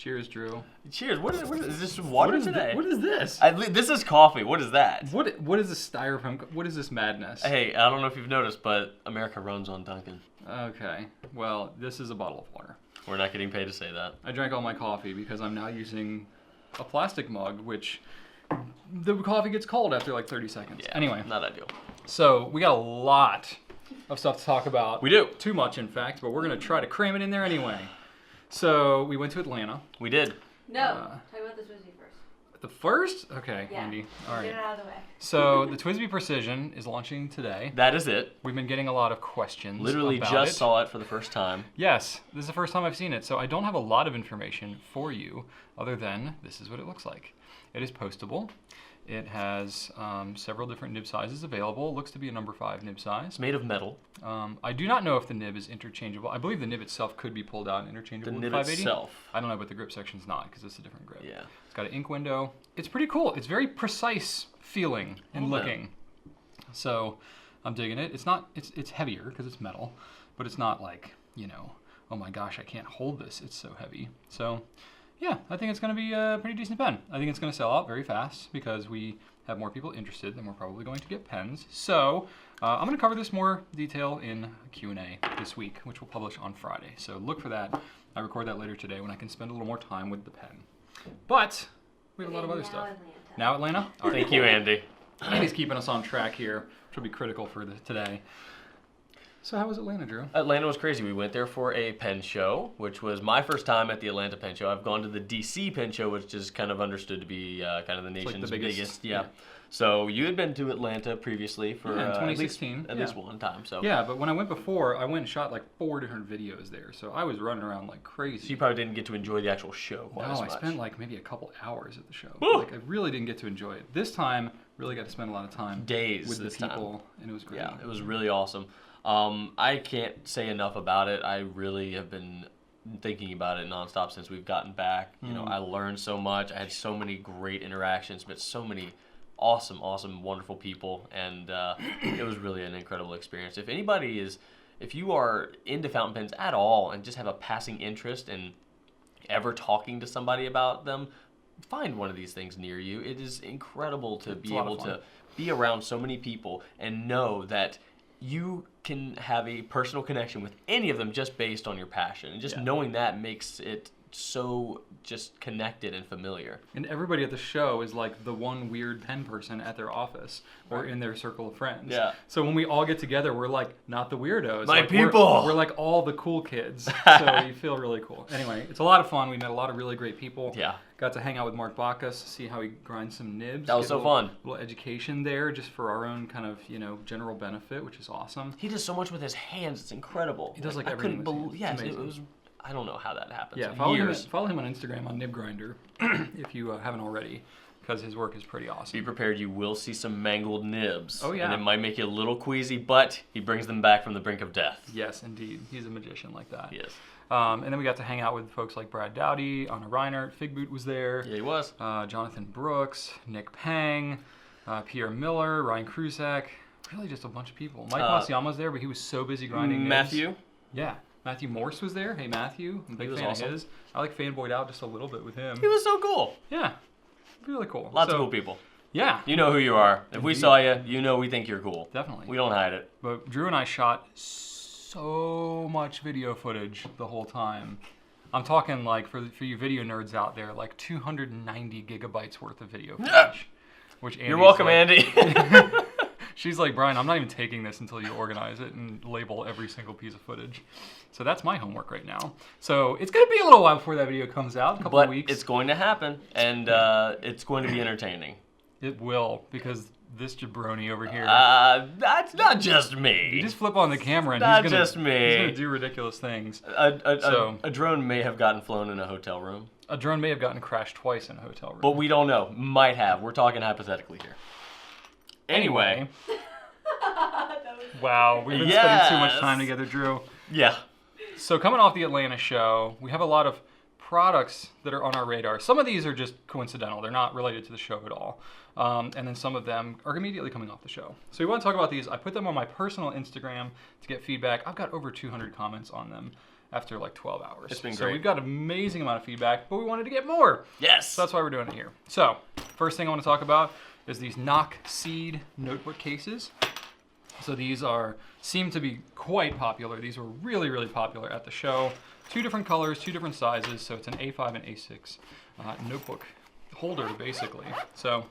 Cheers, Drew. Cheers. What is this water today? What is this? This is coffee. What is that? What is this styrofoam? What is this madness? Hey, I don't know if you've noticed, but America runs on Dunkin'. Okay. Well, this is a bottle of water. We're not getting paid to say that. I drank all my coffee because I'm now using a plastic mug, which the coffee gets cold after like 30 seconds. Yeah, anyway. Not ideal. So we got a lot of stuff to talk about. We do. Too much, in fact, but we're going to try to cram it in there anyway. So we went to Atlanta. We did. No, talk about the Twisby first. The first? Okay, Yeah. Andy. All right. Get it out of the way. So the Twisby Precision is launching today. That is it. We've been getting a lot of questions Literally about just it. saw it for the first time. Yes, this is the first time I've seen it, so I don't have a lot of information for you other than this is what it looks like. It is postable. It has several different nib sizes available. It looks to be a number 5 nib size. It's made of metal. I do not know if the nib is interchangeable. I believe the nib itself could be pulled out and interchangeable The with nib 580. itself. I don't know, but the grip section's not because it's a different grip. Yeah. It's got an ink window. It's pretty cool. It's very precise feeling and Oh, looking. So I'm digging it. It's not. It's heavier because it's metal, but it's not like, you know, oh my gosh, I can't hold this. It's so heavy. So yeah, I think it's going to be a pretty decent pen. I think it's going to sell out very fast because we have more people interested than we're probably going to get pens. So I'm going to cover this more detail in Q&A this week, which we'll publish on Friday. So look for that. I record that later today when I can spend a little more time with the pen. But we have a lot of other stuff. Now Atlanta? All right. Thank you, Andy. Andy's keeping us on track here, which will be critical for today. So how was Atlanta, Drew? Atlanta was crazy. We went there for a pen show, which was my first time at the Atlanta Pen Show. I've gone to the DC Pen Show, which is kind of understood to be kind of the nation's like the biggest. Yeah. So you had been to Atlanta previously for in 2016. at least one time. So yeah, but when I went before, I went and shot like 4 different videos there. So I was running around like crazy. So you probably didn't get to enjoy the actual show quite as No, much. I spent like maybe a couple hours at the show. Woo! Like I really didn't get to enjoy it. This time, really got to spend a lot of time Days with the this people, time. and it was great. Yeah, it was really awesome. I can't say enough about it. I really have been thinking about it nonstop since we've gotten back. You know, I learned so much. I had so many great interactions, met so many awesome, wonderful people, and it was really an incredible experience. If you are into fountain pens at all and just have a passing interest in ever talking to somebody about them, find one of these things near you. It is incredible to be able to be around so many people and know that you can have a personal connection with any of them just based on your passion. And just knowing that makes it so just connected and familiar. And everybody at the show is like the one weird pen person at their office or in their circle of friends. Yeah. So when we all get together, we're like not the weirdos. My like, people! We're like all the cool kids. So you feel really cool. Anyway, it's a lot of fun. We met a lot of really great people. Yeah. Got to hang out with Mark Bacchus, see how he grinds some nibs. That was so fun. A little education there just for our own kind of, general benefit, which is awesome. He does so much with his hands. It's incredible. He does like I everything couldn't with his hands. believe. It's Yes, it amazing. was. I don't know how that happens. Yeah, follow him on Instagram on Nib Grinder if you haven't already, because his work is pretty awesome. Be prepared, you will see some mangled nibs. Oh, yeah. And it might make you a little queasy, but he brings them back from the brink of death. Yes, indeed. He's a magician like that. He is. And then we got to hang out with folks like Brad Dowdy, Anna Reinert, Figboot was there. Yeah, he was. Jonathan Brooks, Nick Pang, Pierre Miller, Ryan Kruzak. Really just a bunch of people. Mike Masayama was there, but he was so busy grinding nibs. Matthew. Yeah. Matthew Morse was there. Hey, Matthew. I'm a big was fan awesome. of his. I like fanboyed out just a little bit with him. He was so cool. Yeah. Really cool. Lots of cool people. Yeah. You know who you are. If we Indeed. saw you, you know we think you're cool. Definitely. We don't hide it. But Drew and I shot so much video footage the whole time. I'm talking like, for you video nerds out there, like 290 gigabytes worth of video footage. Which You're welcome, like, Andy. She's like, Brian, I'm not even taking this until you organize it and label every single piece of footage. So that's my homework right now. So it's going to be a little while before that video comes out, a couple of weeks. It's going to happen, and it's going to be entertaining. It will, because this jabroni over here, That's not just me. you just flip on the camera and Not he's just me. going to do ridiculous things. A drone may have gotten flown in a hotel room. A drone may have gotten crashed twice in a hotel room. But we don't know. Might have. We're talking hypothetically here. Anyway. Wow, we've been spending too much time together, Drew. Yeah. So coming off the Atlanta show, we have a lot of products that are on our radar. Some of these are just coincidental. They're not related to the show at all. And then some of them are immediately coming off the show. So we want to talk about these. I put them on my personal Instagram to get feedback. I've got over 200 comments on them. after like 12 hours. It's been So great. we've got an amazing amount of feedback, but we wanted to get more. Yes. So that's why we're doing it here. So first thing I want to talk about is these Knock Seed notebook cases. So these seem to be quite popular. These were really, really popular at the show. 2 different colors, 2 different sizes. So it's an A5 and A6 notebook holder, basically. So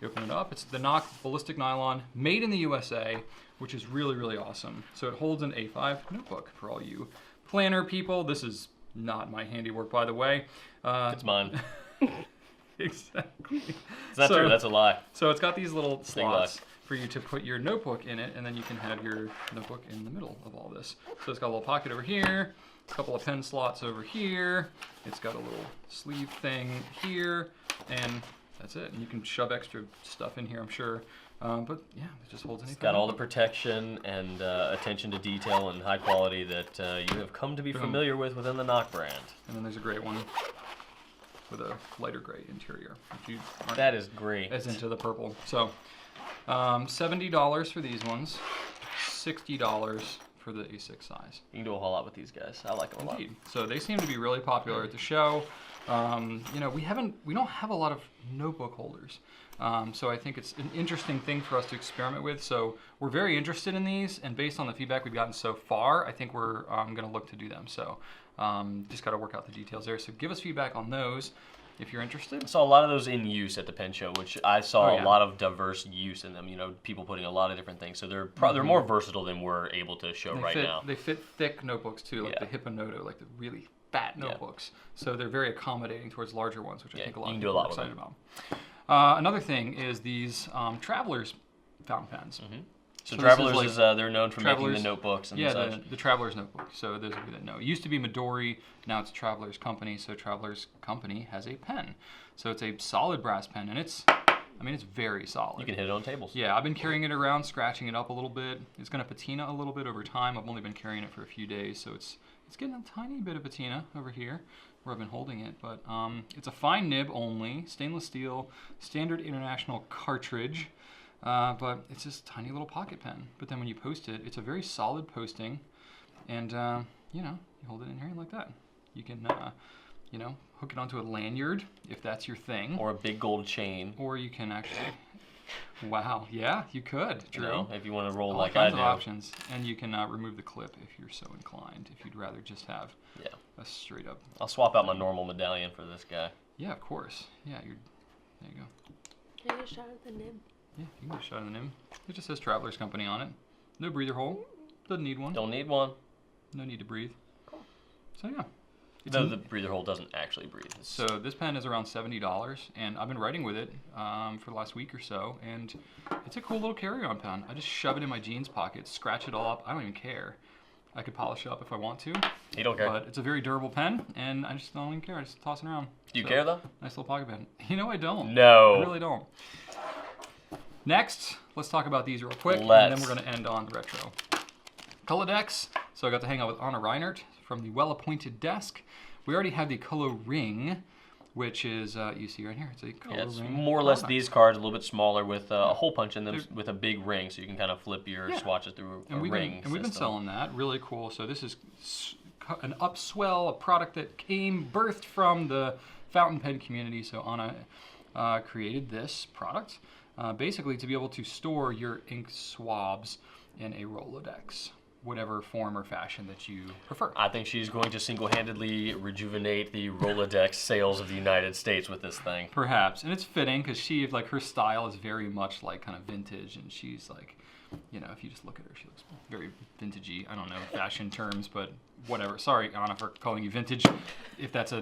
you open it up. It's the Knock Ballistic Nylon, made in the USA, which is really, really awesome. So it holds an A5 notebook for all you planner people. This is not my handiwork, by the way. It's mine. Exactly. It's not true. That's a lie. So it's got these little slots lie. for you to put your notebook in it, and then you can have your notebook in the middle of all this. So it's got a little pocket over here, a couple of pen slots over here. It's got a little sleeve thing here, and that's it. And you can shove extra stuff in here, I'm sure. But yeah, it just holds anything. It's got all the protection and attention to detail and high quality that you have come to be familiar with within the Knock brand. And then there's a gray one with a lighter gray interior. If you aren't That is great. as into the purple. So $70 for these ones, $60 for the A6 size. You can do a whole lot with these guys. I like them a lot. Indeed. So they seem to be really popular at the show. You know, we don't have a lot of notebook holders. So I think it's an interesting thing for us to experiment with. So we're very interested in these, and based on the feedback we've gotten so far, I think we're going to look to do them. So just got to work out the details there. So give us feedback on those if you're interested. I saw a lot of those in use at the pen show, which I saw Oh, yeah. a lot of diverse use in them. You know, people putting a lot of different things. So they're they're more versatile than we're able to show right now. They fit thick notebooks too, like Yeah. the Hipponoto, like the really fat notebooks. So they're very accommodating towards larger ones, which I think a lot you of can do a people are lot with excited about. Another thing is these Travelers fountain pens. So So this Travelers is like they're known for making Travelers- the notebooks and Yeah, such. the Traveler's notebook. So those of you that know, it used to be Midori, now it's Traveler's Company. So Traveler's Company has a pen. So it's a solid brass pen, and it's very solid. You can hit it on tables. Yeah, I've been carrying it around, scratching it up a little bit. It's going to patina a little bit over time. I've only been carrying it for a few days, so it's getting a tiny bit of patina over here where I've been holding it. But it's a fine nib only, stainless steel, standard international cartridge. But it's just a tiny little pocket pen. But then when you post it, it's a very solid posting. And, you hold it in here like that. You can, hook it onto a lanyard if that's your thing. Or a big gold chain. Or you can actually... Wow, yeah, you could. True. You know, if you want to roll All like I kinds do. of options. And you can remove the clip if you're so inclined, if you'd rather just have a straight up... I'll swap out my normal medallion for this guy. Yeah, of course. Yeah, there you go. Can I get a shot at the nib? Yeah, you can get a shot of the nib. It just says Traveler's Company on it. No breather hole. Doesn't need one. Don't need one. No need to breathe. Cool. So yeah. No, the breather hole doesn't actually breathe. So this pen is around $70, and I've been writing with it for the last week or so, and it's a cool little carry-on pen. I just shove it in my jeans pocket, scratch it all up. I don't even care. I could polish it up if I want to. You don't care? But it's a very durable pen, and I just don't even care. I just toss it around. Do you care, though? Nice little pocket pen. You know, I don't. No. I really don't. Next, let's talk about these real quick, and Let's. then we're going to end on the retro. col-o-dex. So I got to hang out with Anna Reinert from the Well-Appointed Desk. We already have the col-o-ring, which is, you see right here, it's a col-o-ring. Yeah, it's more or less product. these cards, a little bit smaller with a hole punch in them with a big ring, so you can kind of flip your Yeah. swatches through a And ring we've been system. selling that. Really cool. So this is an upswell, a product that birthed from the fountain pen community. So Anna created this product basically to be able to store your ink swabs in a Rolodex, whatever form or fashion that you prefer. I think she's going to single-handedly rejuvenate the Rolodex sales of the United States with this thing. Perhaps, and it's fitting because she, like, her style is very much like kind of vintage, and she's like, if you just look at her, she looks very vintagey. I don't know fashion terms, but whatever. Sorry, Anna, for calling you vintage. If that's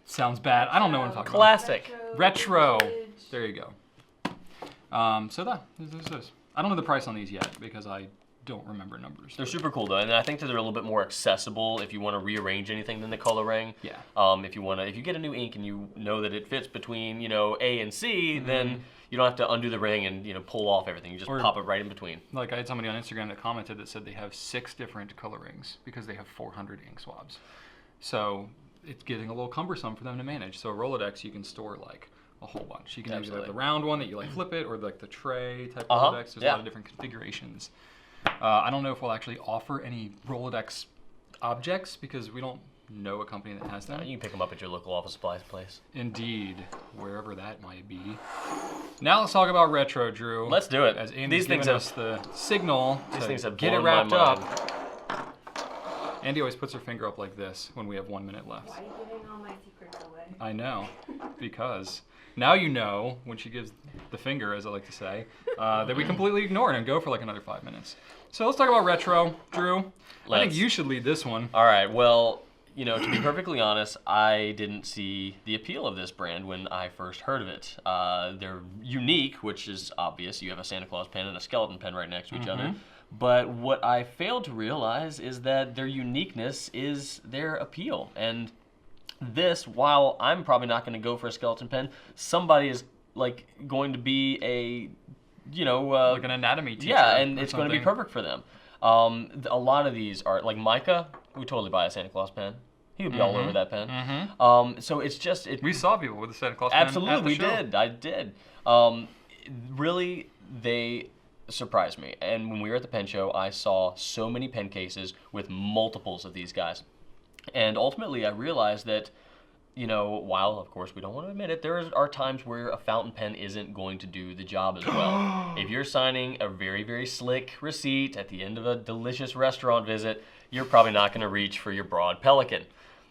sounds bad, I don't know what I'm talking about. Classic. Retro. Vintage. There you go. So there's. I don't know the price on these yet because I don't remember numbers. They're super cool though, and I think that they're a little bit more accessible if you want to rearrange anything than the col-o-ring. Yeah. If you get a new ink and you know that it fits between A and C, then you don't have to undo the ring and pull off everything. You just pop it right in between. Like I had somebody on Instagram that commented that said they have 6 different color rings because they have 400 ink swabs. So it's getting a little cumbersome for them to manage. So a Rolodex you can store like a whole bunch. You can either have Absolutely. the round one that you like flip it, or like the tray type Rolodex. There's a lot of different configurations. I don't know if we'll actually offer any Rolodex objects because we don't know a company that has them. You can pick them up at your local office supplies place. Indeed, wherever that might be. Now let's talk about retro, Drew. Let's do it. As Andy's giving us the signal to get it blown wrapped my mind. up. Andy always puts her finger up like this when we have 1 minute left. Why are you giving all my secrets away? I know, because now you know when she gives the finger, as I like to say, that we completely ignore it and go for like another 5 minutes. So let's talk about retro, Drew. I think you should lead this one. All right, well, you know, to be perfectly honest, I didn't see the appeal of this brand when I first heard of it. They're unique, which is obvious. You have a Santa Claus pen and a skeleton pen right next to each other. But what I failed to realize is that their uniqueness is their appeal. And this, while I'm probably not going to go for a skeleton pen, somebody is like going to be a, you know, like an anatomy teacher. Yeah, and it's going to be perfect for them. A lot of these are like Micah. We totally buy a Santa Claus pen. He would be all over that pen. So it's just we saw people with the Santa Claus pen. Absolutely, we did. I did. Really, they surprised me. And when we were at the pen show, I saw so many pen cases with multiples of these guys. And ultimately, I realized that, you know, while, of course, we don't want to admit it, there are times where a fountain pen isn't going to do the job as well. If you're signing a very, very slick receipt at the end of a delicious restaurant visit, you're probably not going to reach for your broad Pelican.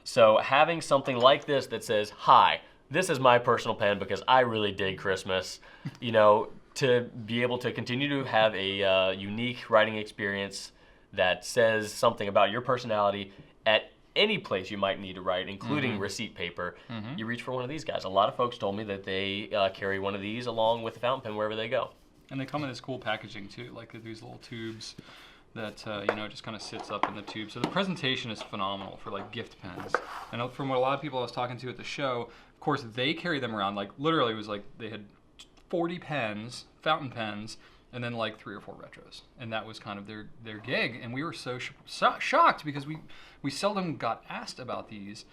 So having something like this that says, hi, this is my personal pen because I really dig Christmas, you know, to be able to continue to have a unique writing experience that says something about your personality at any place you might need to write, including receipt paper, you reach for one of these guys. A lot of folks told me that they carry one of these along with the fountain pen wherever they go. And they come in this cool packaging too, like these little tubes that you know, just kind of sits up in the tube. So the presentation is phenomenal for like gift pens. And from what a lot of people I was talking to at the show, of course they carry them around, like literally it was like they had 40 pens, fountain pens, and then like 3 or 4 retros. And that was kind of their gig. And we were so shocked because we seldom got asked about these.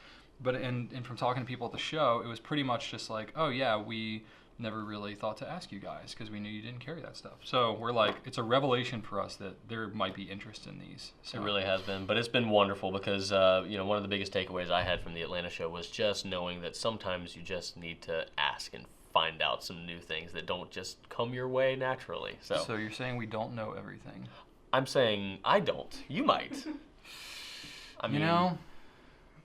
But and from talking to people at the show, it was pretty much just like, oh yeah, we never really thought to ask you guys because we knew you didn't carry that stuff. So we're like, it's a revelation for us that there might be interest in these. So. It really has been, but it's been wonderful because you know, one of the biggest takeaways I had from the Atlanta show was just knowing that sometimes you just need to ask and find out some new things that don't just come your way naturally. So you're saying we don't know everything? I'm saying I don't. You might. I mean, you know,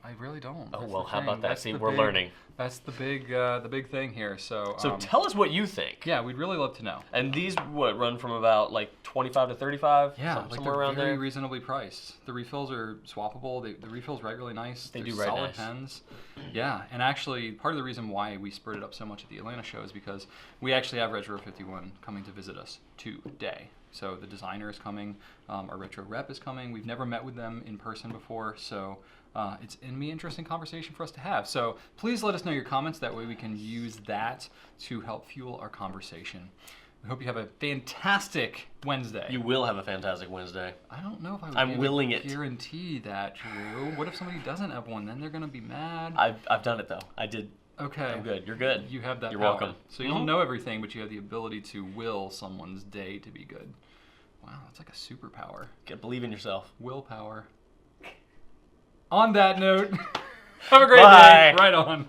I really don't. Oh, well, how about that? See, we're learning. That's the big thing here. So tell us what you think. Yeah, we'd really love to know. And these run from about like 25 to 35? Yeah, somewhere around there. Very reasonably priced. The refills are swappable. The refills write really nice. They They're do write solid nice. pens. Yeah, and actually part of the reason why we spread it up so much at the Atlanta show is because we actually have Retro 51 coming to visit us today. So the designer is coming, our retro rep is coming. We've never met with them in person before, so it's going to be an interesting conversation for us to have. So please let us know your comments. That way we can use that to help fuel our conversation. We hope you have a fantastic Wednesday. You will have a fantastic Wednesday. I don't know if I'm willing it. Guarantee that, Drew. What if somebody doesn't have one? Then they're going to be mad. I've done it though. I did. Okay. I'm good. You're good. You have that You're power. welcome. So you don't know everything, but you have the ability to will someone's day to be good. Wow, that's like a superpower. Believe in yourself. Willpower. On that note, have a great Bye. day. Right on.